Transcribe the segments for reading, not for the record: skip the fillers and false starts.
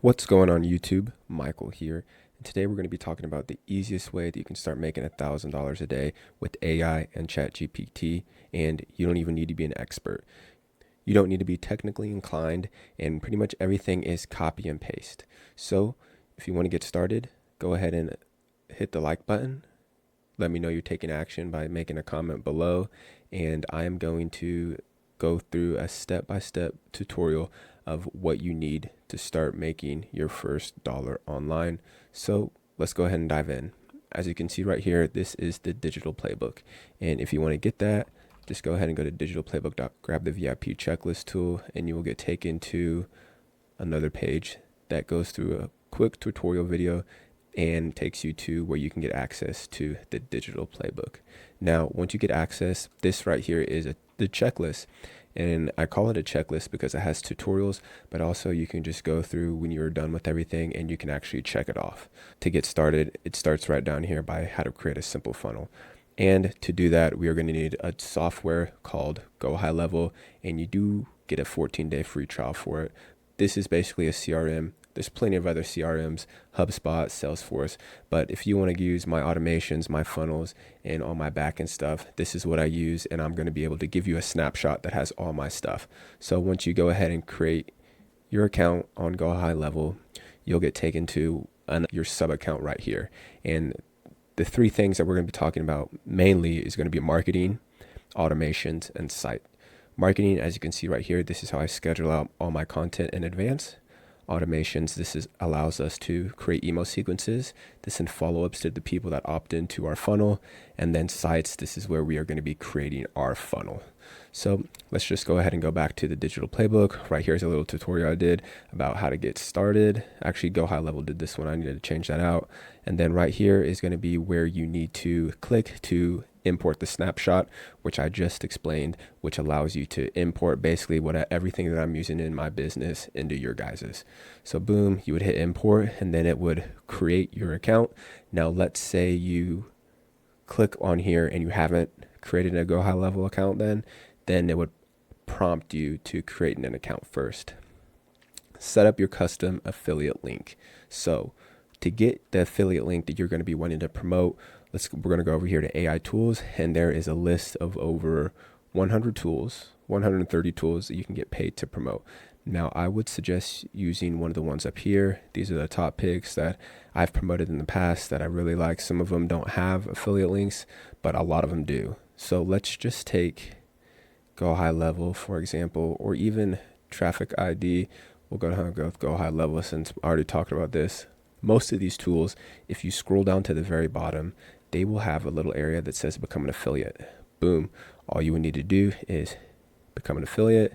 What's going on YouTube? Michael here. And today we're going to be talking about the easiest way that you can start making $1,000 a day with AI and ChatGPT, and you don't even need to be an expert. You don't need to be technically inclined, and pretty much everything is copy and paste. So if you want to get started, go ahead and hit the like button. Let me know you're taking action by making a comment below, and I am going to go through a step-by-step tutorial of what you need to start making your first dollar online. So let's go ahead and dive in. As you can see right here, this is the digital playbook. And if you want to get that, just go ahead and go to digitalplaybook. Grab the VIP checklist tool, and you will get taken to another page that goes through a quick tutorial video and takes you to where you can get access to the digital playbook. Now, once you get access, this right here is the checklist. And I call it a checklist because it has tutorials, but also you can just go through when you're done with everything and you can actually check it off. To get started, it starts right down here by how to create a simple funnel. And to do that, we are going to need a software called Go High Level, and you do get a 14-day free trial for it. This is basically a CRM. There's plenty of other CRMs, HubSpot, Salesforce, but if you want to use my automations, my funnels, and all my backend stuff, this is what I use, and I'm going to be able to give you a snapshot that has all my stuff. So once you go ahead and create your account on Go High Level, you'll get taken to your sub account right here. And the three things that we're going to be talking about mainly is going to be marketing, automations, and site. Marketing, as you can see right here, this is how I schedule out all my content in advance. Automations, allows us to create email sequences. This send follow-ups to the people that opt into our funnel. And then sites, this is where we are going to be creating our funnel. So let's just go ahead and go back to the digital playbook. Right here's a little tutorial I did about how to get started. Actually, Go High Level did this one. I needed to change that out. And then right here is going to be where you need to click to import the snapshot, which I just explained, which allows you to import basically everything that I'm using in my business into your guys's. So boom, you would hit import and then it would create your account. Now let's say you click on here and you haven't created a Go High Level account, then it would prompt you to create an account first. Set up your custom affiliate link. So to get the affiliate link that you're going to be wanting to promote, we're going to go over here to AI tools, and there is a list of over 100 tools, 130 tools that you can get paid to promote. Now, I would suggest using one of the ones up here. These are the top picks that I've promoted in the past that I really like. Some of them don't have affiliate links, but a lot of them do. So let's just take Go High Level, for example, or even Traffic ID. We'll go with Go High Level since I already talked about this. Most of these tools, if you scroll down to the very bottom, they will have a little area that says become an affiliate. Boom. All you would need to do is become an affiliate,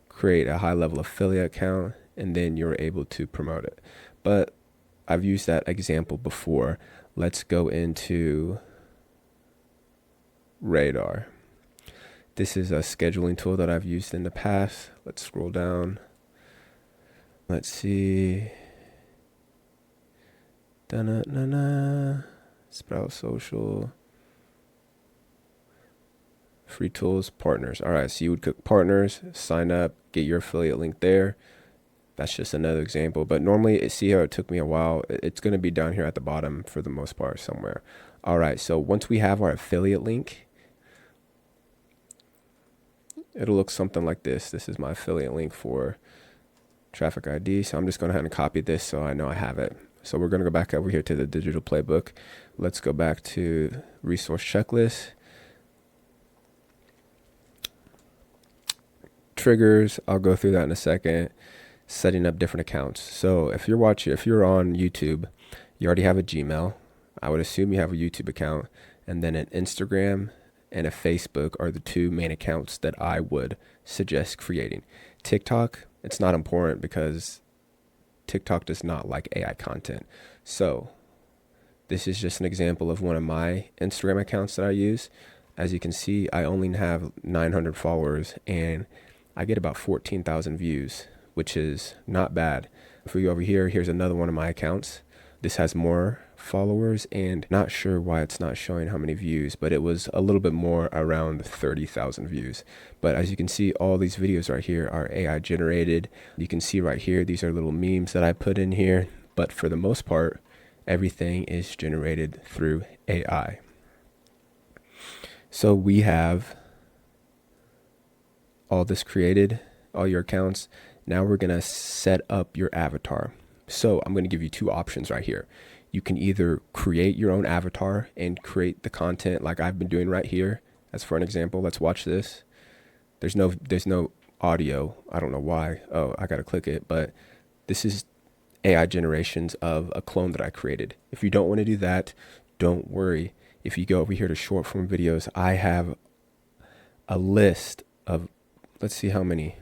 create a high level affiliate account, and then you're able to promote it. But I've used that example before. Let's go into Radar. This is a scheduling tool that I've used in the past. Let's scroll down. Let's see. Sprout Social. Free tools, partners. All right, so you would click partners, sign up, get your affiliate link there. That's just another example. But normally, see how it took me a while? It's going to be down here at the bottom for the most part somewhere. All right, so once we have our affiliate link, it'll look something like this. This is my affiliate link for Traffic ID. So I'm just going to go ahead and copy this so I know I have it. So we're going to go back over here to the digital playbook. Let's go back to resource checklist. Triggers, I'll go through that in a second. Setting up different accounts. So if you're on YouTube, you already have a Gmail. I would assume you have a YouTube account, and then an Instagram and a Facebook are the two main accounts that I would suggest creating. TikTok, it's not important because TikTok does not like AI content. So this is just an example of one of my Instagram accounts that I use. As you can see, I only have 900 followers and I get about 14,000 views, which is not bad. If we go over here, here's another one of my accounts. This has more followers, and not sure why it's not showing how many views, but it was a little bit more, around 30,000 views. But as you can see, all these videos right here are AI generated. You can see right here, these are little memes that I put in here, but for the most part, everything is generated through AI. So we have all this created, all your accounts. Now we're gonna set up your avatar. So I'm gonna give you two options right here. You can either create your own avatar and create the content like I've been doing right here. As for an example, let's watch this. There's no audio. I don't know why. Oh, I gotta click it, but this is AI generations of a clone that I created. If you don't want to do that, don't worry. If you go over here to short form videos, I have a list of, let's see how many,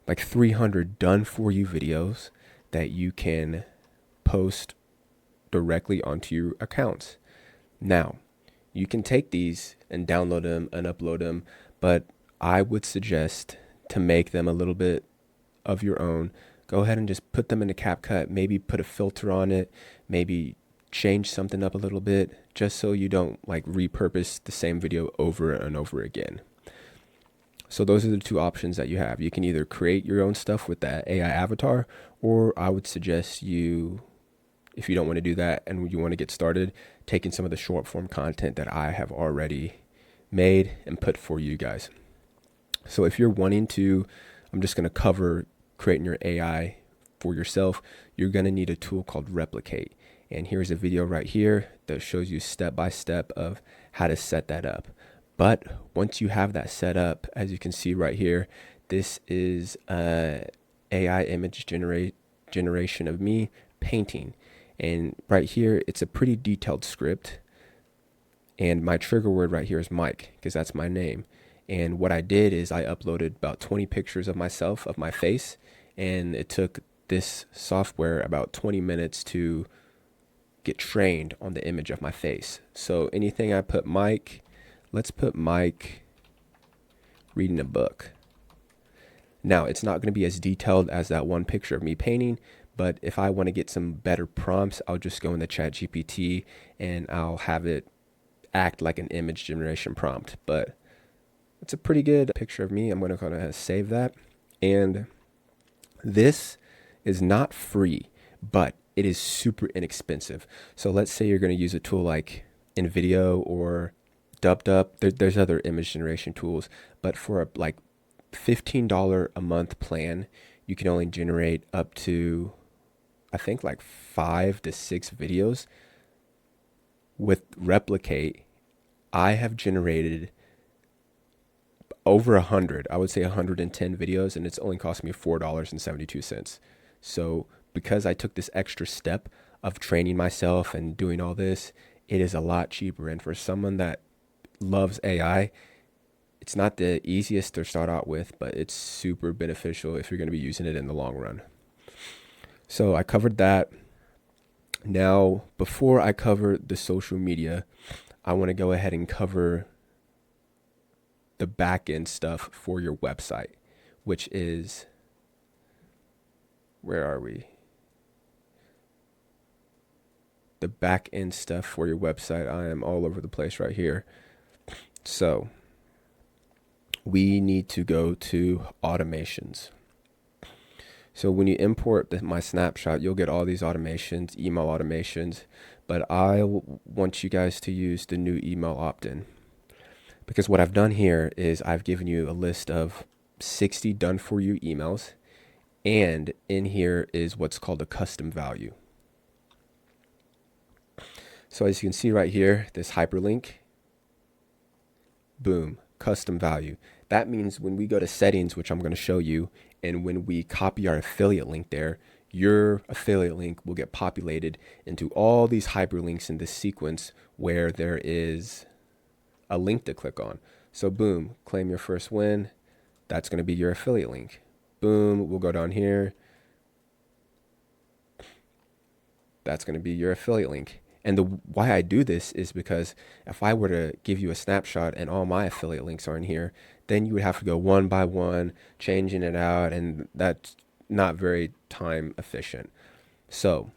like 300 done for you videos that you can post directly onto your accounts. Now, you can take these and download them and upload them, but I would suggest to make them a little bit of your own. Go ahead and just put them into CapCut, maybe put a filter on it, maybe change something up a little bit, just so you don't like repurpose the same video over and over again. So those are the two options that you have. You can either create your own stuff with that AI avatar, or I would suggest you, if you don't want to do that and you want to get started, taking some of the short form content that I have already made and put for you guys. So if you're wanting to, I'm just going to cover creating your AI for yourself. You're going to need a tool called Replicate. And here's a video right here that shows you step by step of how to set that up. But once you have that set up, as you can see right here, this is AI image generation of me painting. And right here, it's a pretty detailed script. And my trigger word right here is Mike, because that's my name. And what I did is I uploaded about 20 pictures of myself, of my face, and it took this software about 20 minutes to get trained on the image of my face. So anything I put Mike, let's put Mike reading a book. Now, it's not going to be as detailed as that one picture of me painting, but if I want to get some better prompts, I'll just go in the ChatGPT and I'll have it act like an image generation prompt. But it's a pretty good picture of me. I'm going to kind of save that. And this is not free, but it is super inexpensive. So let's say you're going to use a tool like InVideo or DubDub. There's other image generation tools, but for a like $15 a month plan, you can only generate up to, I think, like 5 to 6 videos. With Replicate, I have generated over 100, I would say 110 videos, and it's only cost me $4.72. So because I took this extra step of training myself and doing all this, it is a lot cheaper. And for someone that loves AI, it's not the easiest to start out with, but it's super beneficial if you're going to be using it in the long run. So I covered that. Now, before I cover the social media, I want to go ahead and cover the back end stuff for your website, which is, where are we? The back end stuff for your website. I am all over the place right here. So we need to go to automations. So when you import my snapshot, you'll get all these automations, email automations, but I want you guys to use the new email opt-in. Because what I've done here is I've given you a list of 60 done for you emails, and in here is what's called a custom value. So as you can see right here, this hyperlink, boom, custom value. That means when we go to settings, which I'm going to show you, and when we copy our affiliate link there, your affiliate link will get populated into all these hyperlinks in this sequence where there is a link to click on. So boom, claim your first win. That's going to be your affiliate link. Boom, we'll go down here. That's going to be your affiliate link. And why I do this is because if I were to give you a snapshot and all my affiliate links are in here, then you would have to go one by one, changing it out, and that's not very time efficient. So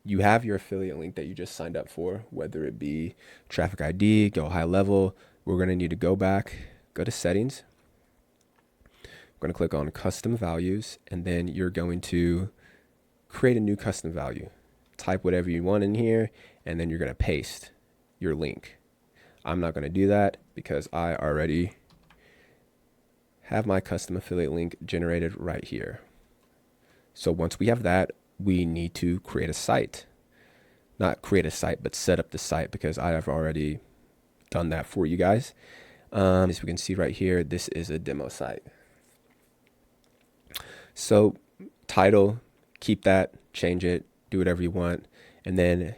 you have your affiliate link that you just signed up for, whether it be traffic ID, go high level. We're going to need to go back, go to settings. We're going to click on custom values, and then you're going to create a new custom value. Type whatever you want in here, and then you're going to paste your link. I'm not going to do that because I already have my custom affiliate link generated right here. So once we have that, we need to create a site. Not create a site, but set up the site, because I have already done that for you guys. As we can see right here, this is a demo site. So title, keep that, change it, do whatever you want. And then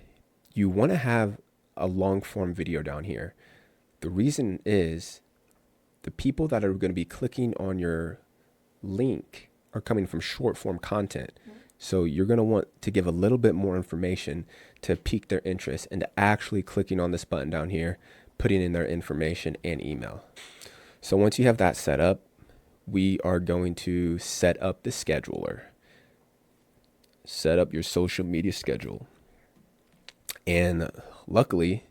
you want to have a long form video down here. The reason is the people that are going to be clicking on your link are coming from short form content. So you're going to want to give a little bit more information to pique their interest into actually clicking on this button down here, putting in their information and email. So once you have that set up, we are going to set up the scheduler. Set up your social media schedule. And luckily,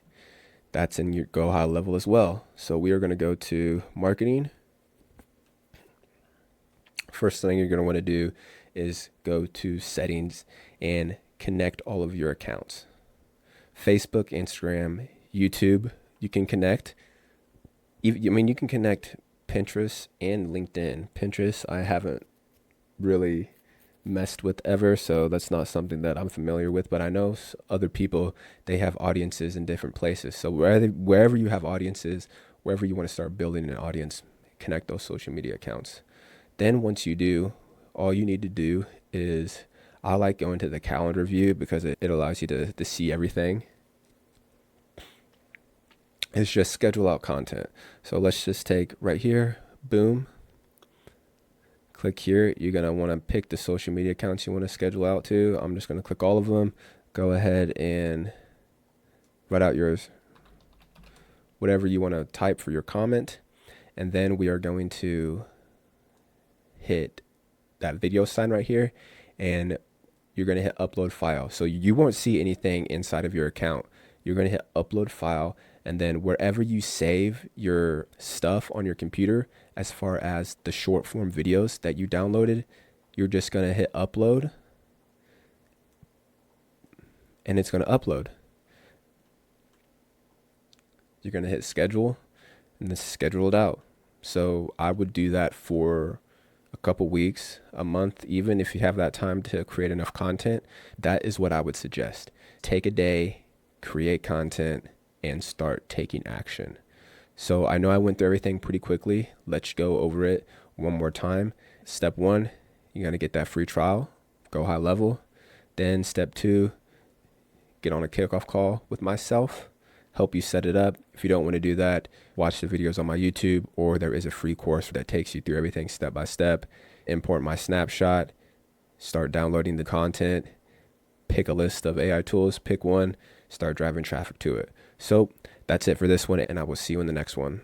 that's in your Go High level as well. So we are going to go to marketing. First thing you're going to want to do is go to settings and connect all of your accounts. Facebook, Instagram, YouTube, you can connect. You can connect Pinterest and LinkedIn. Pinterest, I haven't really messed with ever, so that's not something that I'm familiar with, but I know other people, they have audiences in different places. So wherever you have audiences, wherever you want to start building an audience, connect those social media accounts. Then once you do, all you need to do is, I like going to the calendar view because it allows you to see everything. It's just schedule out content. So let's just take right here, boom. Click here. You're going to want to pick the social media accounts you want to schedule out to. I'm just going to click all of them. Go ahead and write out yours, whatever you want to type for your comment. And then we are going to hit that video sign right here, and you're going to hit upload file. So you won't see anything inside of your account. You're going to hit upload file, and then wherever you save your stuff on your computer, as far as the short form videos that you downloaded, you're just going to hit upload, and it's going to upload. You're going to hit schedule, and then schedule it out. So I would do that for a couple weeks, a month, even if you have that time to create enough content. That is what I would suggest. Take a day, create content, and start taking action. So I know I went through everything pretty quickly. Let's go over it one more time. Step 1, you're going to get that free trial, Go High level. Then step 2, get on a kickoff call with myself, help you set it up. If you don't want to do that, watch the videos on my YouTube, or there is a free course that takes you through everything step by step. Import my snapshot, start downloading the content, pick a list of AI tools, pick one, start driving traffic to it. So that's it for this one, and I will see you in the next one.